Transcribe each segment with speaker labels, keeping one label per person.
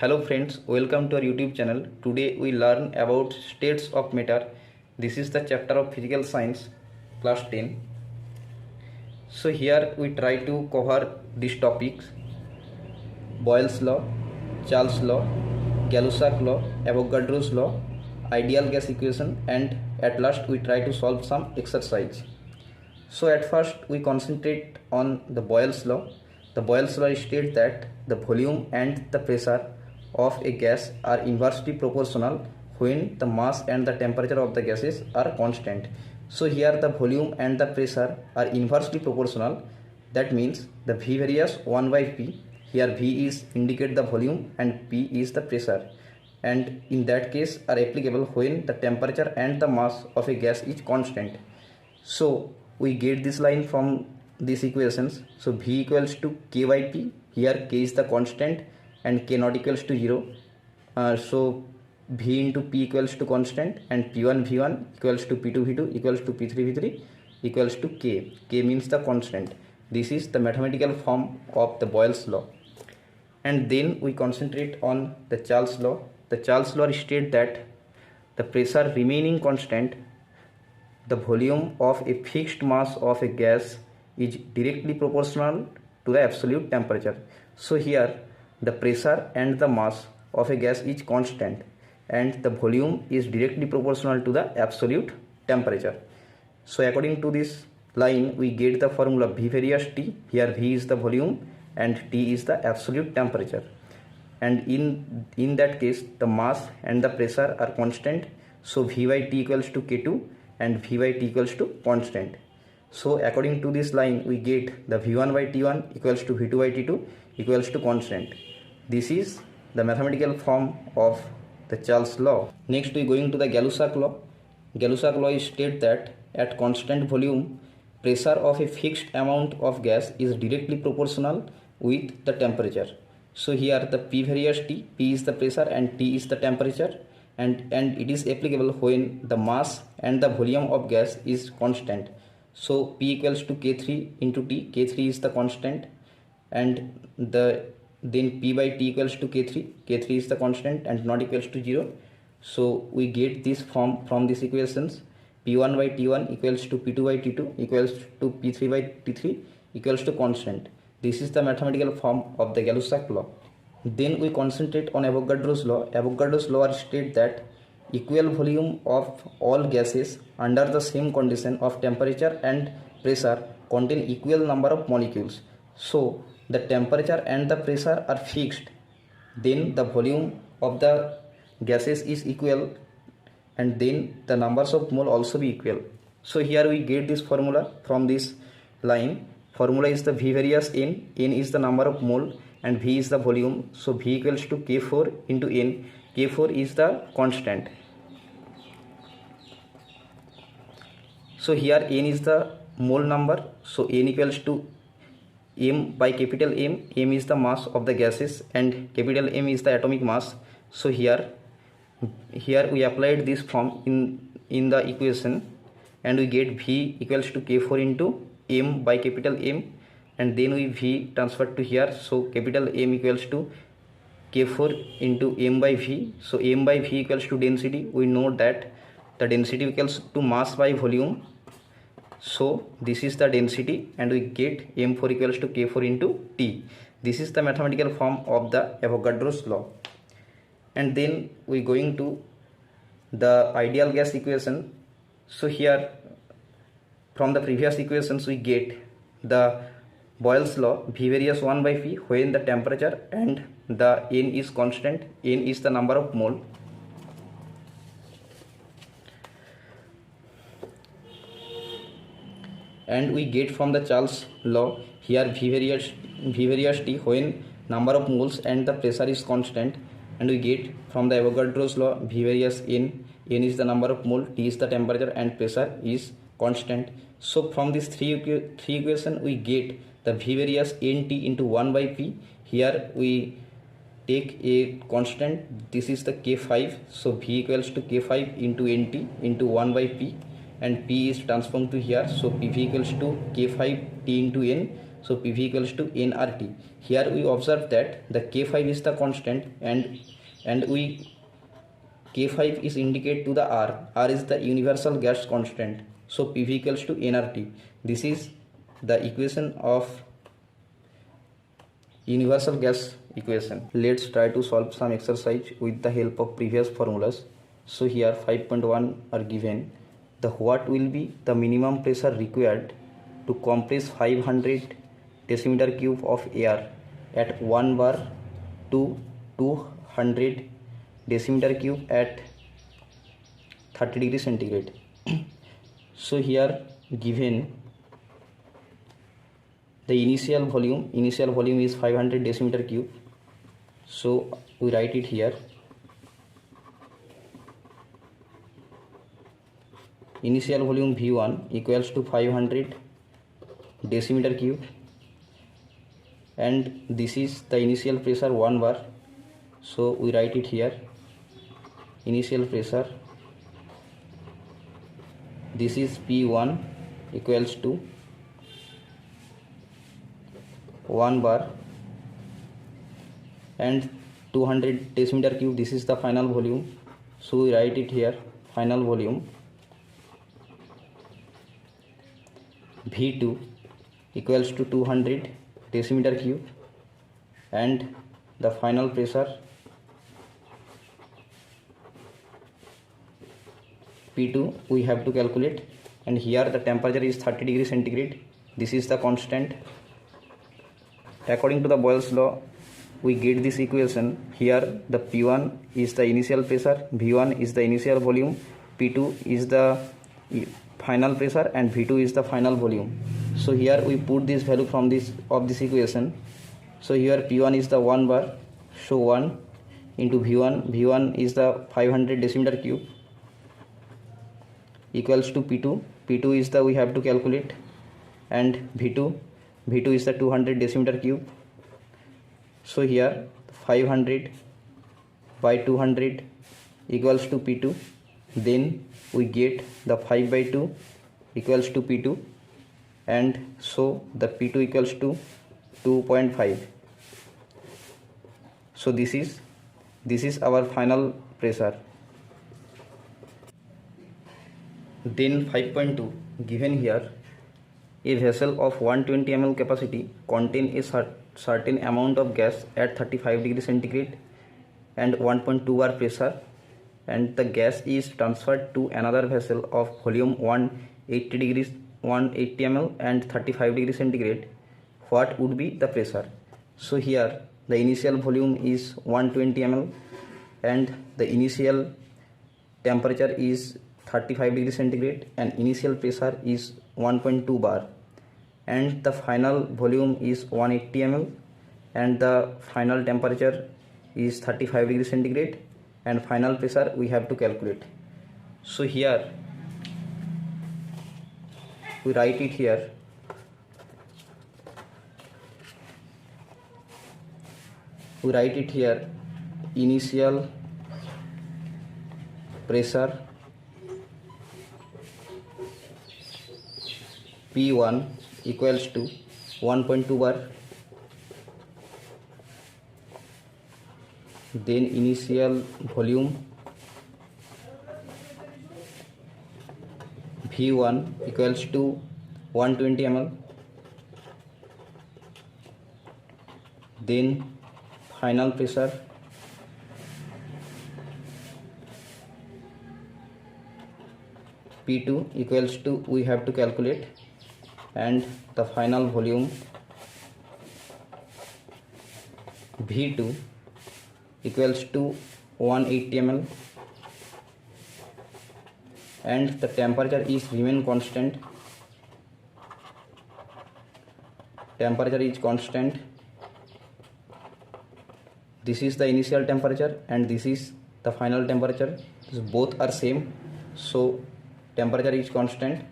Speaker 1: Hello friends, welcome to our YouTube channel. Today we learn about states of matter. This is the chapter of physical science, class 10. So here we try to cover these topics: Boyle's law, Charles law, Gay-Lussac law, Avogadro's law, ideal gas equation, and at last we try to solve some exercise. So at first we concentrate on the Boyle's law. The Boyle's law states that the volume and the pressure of a gas are inversely proportional when the mass and the temperature of the gases are constant. So here the volume and the pressure are inversely proportional. That means the V varies 1 by P. Here V is indicate the volume and P is the pressure, and in that case are applicable when the temperature and the mass of a gas is constant. So we get this line from these equations. So V equals to K by P. Here K is the constant and K not equals to 0. So V into P equals to constant, and P1 V1 equals to P2 V2 equals to P3 V3 equals to K. K means the constant. This is the mathematical form of the Boyle's law. And then we concentrate on the Charles law. The Charles law states that the pressure remaining constant, the volume of a fixed mass of a gas is directly proportional to the absolute temperature. So here the pressure and the mass of a gas is constant and the volume is directly proportional to the absolute temperature. So according to this line we get the formula V varies T. Here V is the volume and T is the absolute temperature, and in that case the mass and the pressure are constant. So V by T equals to K2 and V by T equals to constant. So according to this line we get the V1 by T1 equals to V2 by T2 equals to constant. This is the mathematical form of the Charles law. Next we going to the Gay-Lussac law. Gay-Lussac law states that at constant volume, pressure of a fixed amount of gas is directly proportional with the temperature. So here the P varies T. P is the pressure and T is the temperature, and it is applicable when the mass and the volume of gas is constant. So P equals to K3 into T. K3 is the constant, and then P by T equals to K3. K3 is the constant and not equals to 0. So we get this from these equations. P1 by T1 equals to P2 by T2 equals to P3 by T3 equals to constant. This is the mathematical form of the Gay-Lussac law. Then we concentrate on Avogadro's law. Avogadro's law states that equal volume of all gases under the same condition of temperature and pressure contain equal number of molecules. So the temperature and the pressure are fixed, then the volume of the gases is equal, and then the numbers of mole also be equal. So here we get this formula from this line. Formula is the V varies N. N is the number of mole and V is the volume. So V equals to K4 into N. K4 is the constant. So here N is the mole number. So N equals to M by capital M. M is the mass of the gases and capital M is the atomic mass. So here we applied this form in the equation, and we get V equals to K4 into M by capital M, and then we V transferred to here. So capital M equals to K4 into M by V. So M by V equals to density. We know that the density equals to mass by volume. So this is the density, and we get M4 equals to K4 into T. This is the mathematical form of the Avogadro's law. And then we going to the ideal gas equation. So here from the previous equations we get the Boyle's law. V varies 1 by P when the temperature and the N is constant. N is the number of mole. And we get from the Charles law here V varies T when number of moles and the pressure is constant, and we get from the Avogadro's law V varies N. N is the number of mole, T is the temperature, and pressure is constant. So from these three equations we get the V varies NT into 1 by P. Here we take a constant. This is the K5. So V equals to K5 into NT into 1 by P, and P is transformed to here. So PV equals to K5 T into N. So PV equals to nRT. Here we observe that the K5 is the constant, and we K5 is indicate to the R. R is the universal gas constant. So PV equals to nRT. This is the equation of universal gas equation. Let's try to solve some exercise with the help of previous formulas. So here 5.1 are given. The what will be the minimum pressure required to compress 500 decimeter cube of air at 1 bar to 200 decimeter cube at 30 degree centigrade. So here given the initial volume is 500 decimeter cube. So we write it here. Initial volume V1 equals to 500 decimeter cube, and this is the initial pressure 1 bar. So we write it here. Initial pressure, this is P1 equals to 1 bar, and 200 decimeter cube, this is the final volume. So we write it here. Final volume V2 equals to 200 decimeter cube, and the final pressure P2 we have to calculate, and here the temperature is 30 degree centigrade. This is the constant. According to the Boyle's law, we get this equation. Here the P1 is the initial pressure, V1 is the initial volume, P2 is the final pressure, and V2 is the final volume. So here we put this value from this equation. So here P1 is the 1 bar, so 1 into V1 is the 500 decimeter cube equals to P2 is the we have to calculate, and V2 is the 200 decimeter cube. So here 500 by 200 equals to P2. Then we get the 5 by 2 equals to P2, and so the P2 equals to 2.5. So this is our final pressure. Then 5.2 given here. A vessel of 120 ml capacity contain a certain amount of gas at 35 degree centigrade and 1.2 bar pressure, and the gas is transferred to another vessel of volume 180 ml and 35 degree centigrade. What would be the pressure? So here the initial volume is 120 ml, and the initial temperature is 35 degree centigrade, and initial pressure is 1.2 bar, and the final volume is 180 ml, and the final temperature is 35 degree centigrade, and final pressure we have to calculate. So here we write it here. Initial pressure P1 equals to 1.2 bar, then initial volume V1 equals to 120 ml, then final pressure P2 equals to we have to calculate, and the final volume V2 equals to 180 ml, and the temperature is remain constant. Temperature is constant. This is the initial temperature and this is the final temperature. Both are same, so temperature is constant.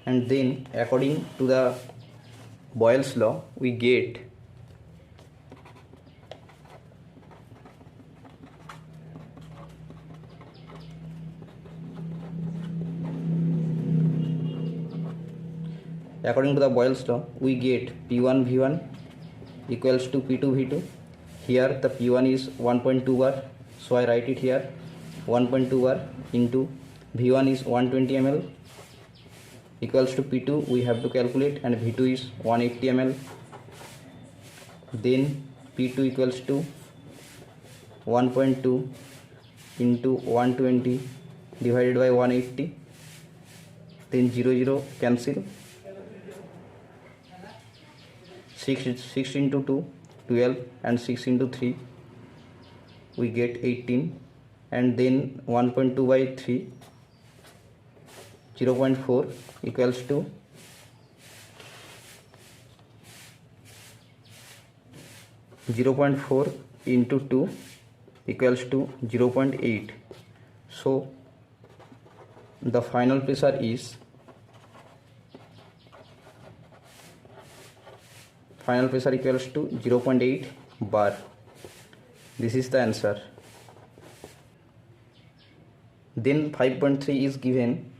Speaker 1: And then according to the Boyle's law, we get According to the Boyle's law, we get P1 V1 equals to P2 V2. Here the P1 is 1.2 bar, so I write it here 1.2 bar into V1 is 120 ml equals to P2 we have to calculate, and V2 is 180 ml. Then P2 equals to 1.2 into 120 divided by 180, then 0 cancel, 6 into 2 12 and 6 into 3 we get 18, and then 1.2 by 3 0.4 equals to 0.4 into 2 equals to 0.8. So the final pressure is equals to 0.8 bar. This is the answer. Then 5.3 is given.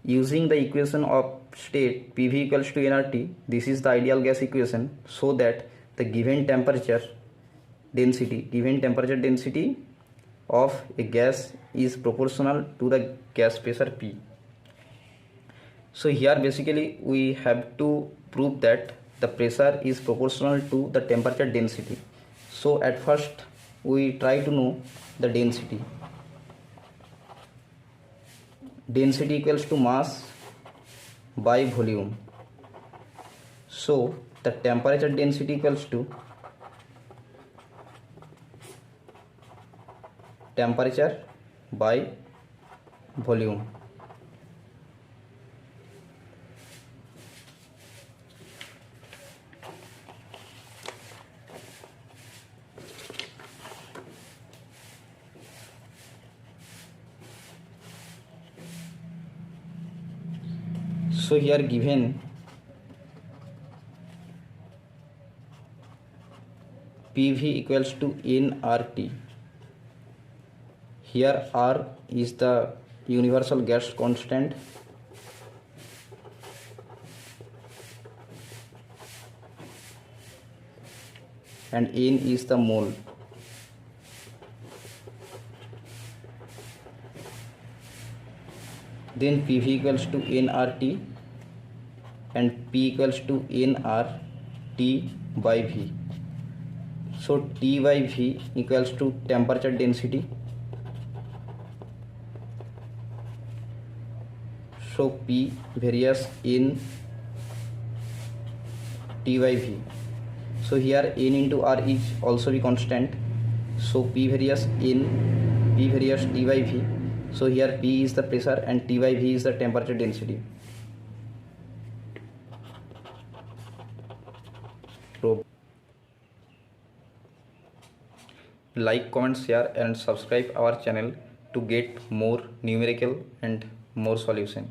Speaker 1: Using the equation of state PV equals to nRT, this is the ideal gas equation, so that the given temperature density of a gas is proportional to the gas pressure P. So here basically we have to prove that the pressure is proportional to the temperature density. So at first we try to know the density. Density equals to mass by volume. So the temperature density equals to temperature by volume. So here given PV equals to nRT. Here R is the universal gas constant, and N is the mole. Then PV equals to nRT and P equals to nRT by V. So T by V equals to temperature density. So P varies in T by V. So here N into R is also be constant. So P varies T by V. So here P is the pressure and T by V is the temperature density. Like, comment, share and subscribe our channel to get more numerical and more solution.